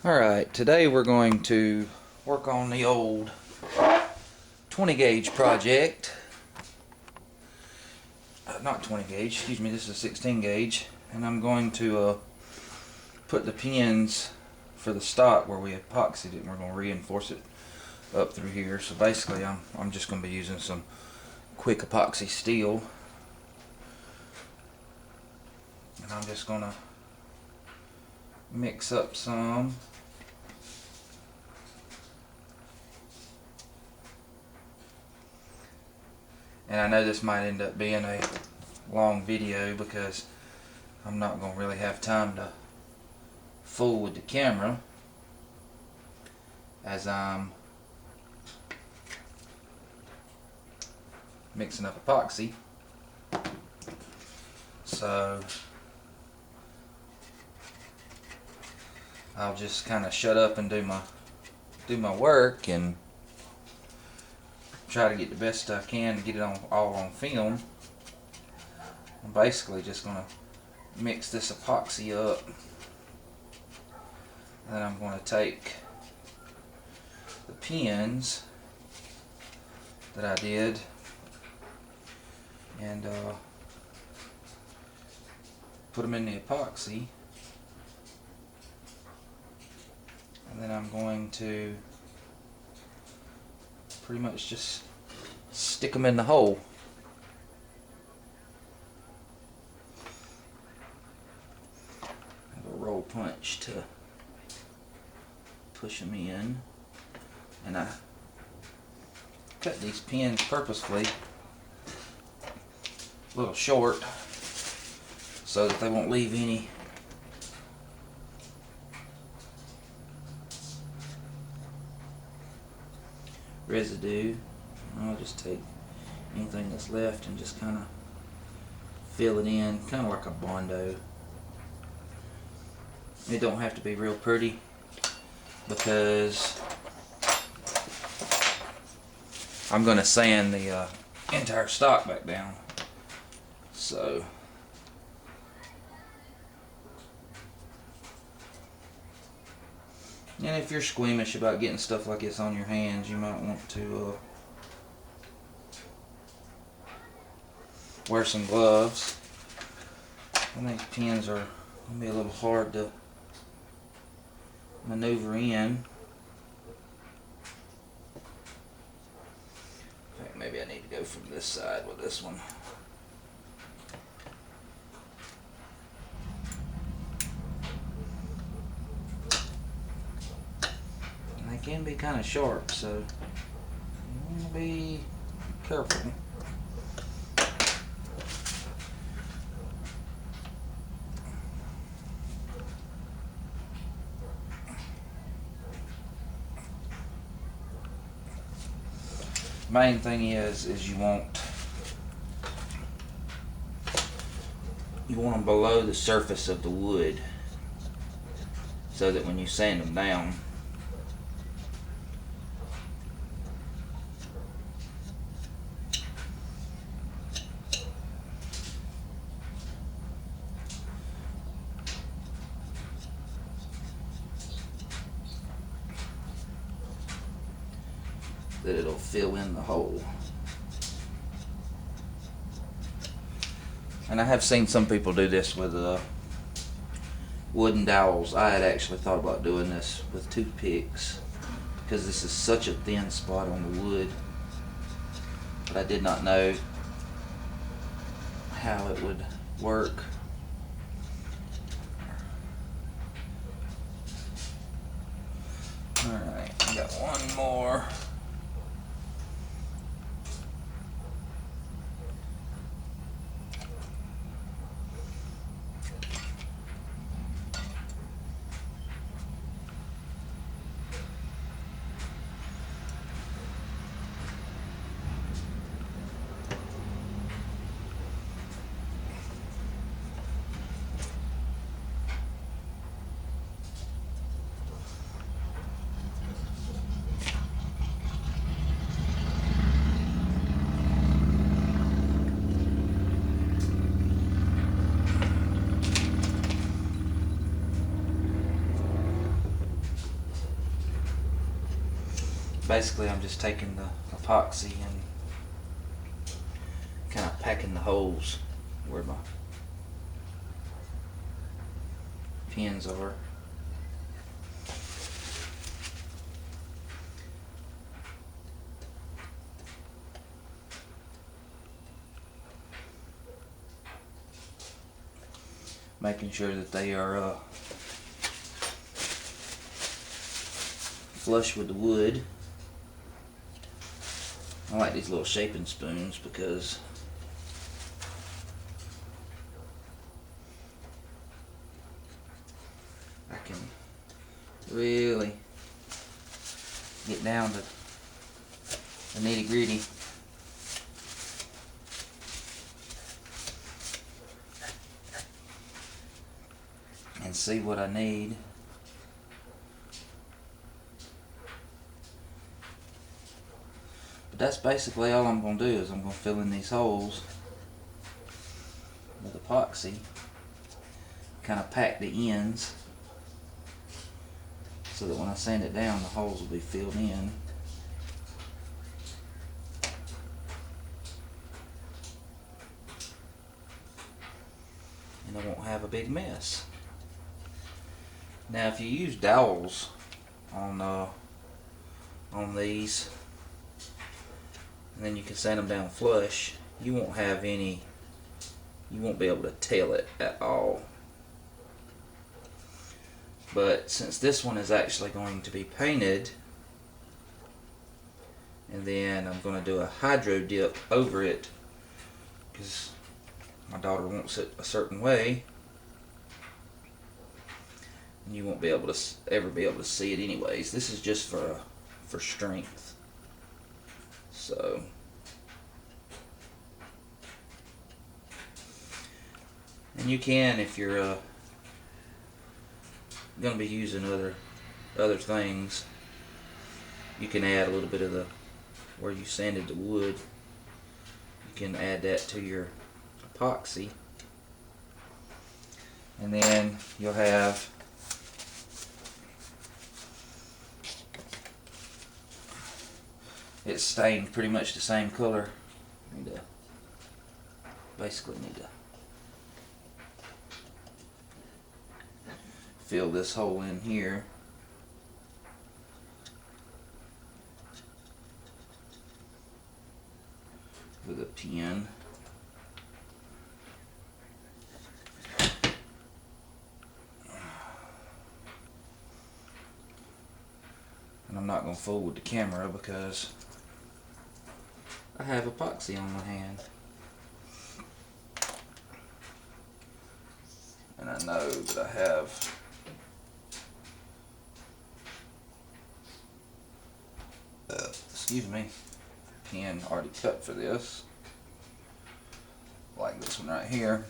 Alright, today we're going to work on the old 20 gauge project. Not 20 gauge, excuse me, this is a 16 gauge. And I'm going to put the pins for the stock where we epoxied it, and we're going to reinforce it up through here. So basically I'm just going to be using some quick epoxy steel. And I'm just going to mix up some. And I know this might end up being a long video because I'm not going to really have time to fool with the camera as I'm mixing up epoxy. So I'll just kind of shut up and do my work and try to get the best I can to get it all on film. I'm basically just going to mix this epoxy up, and then I'm going to take the pins that I did and put them in the epoxy, and then I'm going to pretty much just stick them in the hole. Have a roll punch to push them in, and I cut these pins purposefully a little short so that they won't leave any residue. I'll just take anything that's left and just kind of fill it in, kind of like a Bondo. It don't have to be real pretty because I'm going to sand the entire stock back down. So and if you're squeamish about getting stuff like this on your hands, you might want to wear some gloves. And these pins are going to be a little hard to maneuver in. In fact, maybe I need to go from this side with this one. They can be kind of sharp, so you want to be careful. Main thing is you want them below the surface of the wood so that when you sand them down, that it'll fill in the hole. And I have seen some people do this with wooden dowels. I had actually thought about doing this with toothpicks because this is such a thin spot on the wood, but I did not know how it would work. Alright, I got one more. basically I'm just taking the epoxy and kind of packing the holes where my pins are. Making sure that they are flush with the wood. I like these little shaping spoons because I can really get down to the nitty-gritty. And see what I need. But that's basically all I'm going to do is I'm going to fill in these holes with epoxy, kind of pack the ends so that when I sand it down the holes will be filled in. And I won't have a big mess. Now if you use dowels on these, and then you can sand them down flush, you won't be able to tell it at all. But since this one is actually going to be painted, and then I'm going to do a hydro dip over it because my daughter wants it a certain way, and you won't be able to ever be able to see it anyways. This is just for strength. So and you can, if you're going to be using other things, you can add a little bit of the where you sanded the wood, you can add that to your epoxy, and then you'll have it's stained pretty much the same color. Basically need to fill this hole in here. With a pen. And I'm not going to fool with the camera because I have epoxy on my hand. And I know that I have excuse me, pen already cut for this, like this one right here.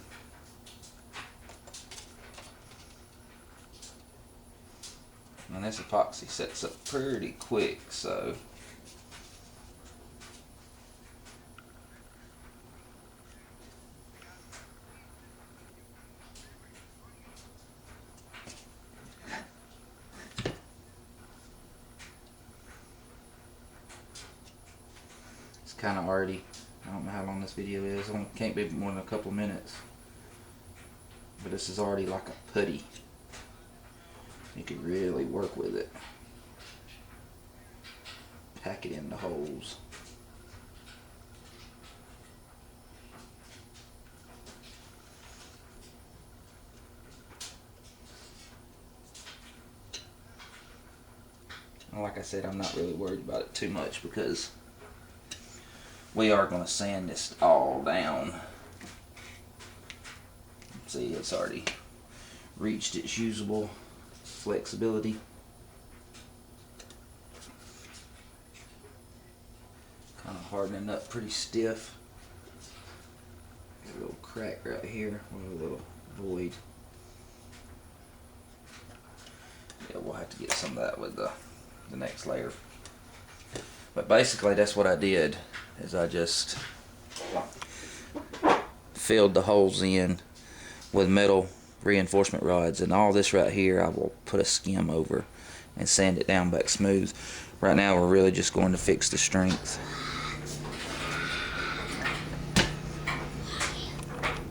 And this epoxy sets up pretty quick, so it's kind of already, I don't know how long this video is, it can't be more than a couple of minutes, but this is already like a putty. You can really work with it. Pack it in the holes. And like I said, I'm not really worried about it too much because we are going to sand this all down. See, it's already reached its usable flexibility. Kind of hardening up pretty stiff. Got a little crack right here with a little void. Yeah, we'll have to get some of that with the next layer. But basically that's what I did, is I just filled the holes in with metal reinforcement rods, and all this right here I will put a skim over and sand it down back smooth. Right now we're really just going to fix the strength.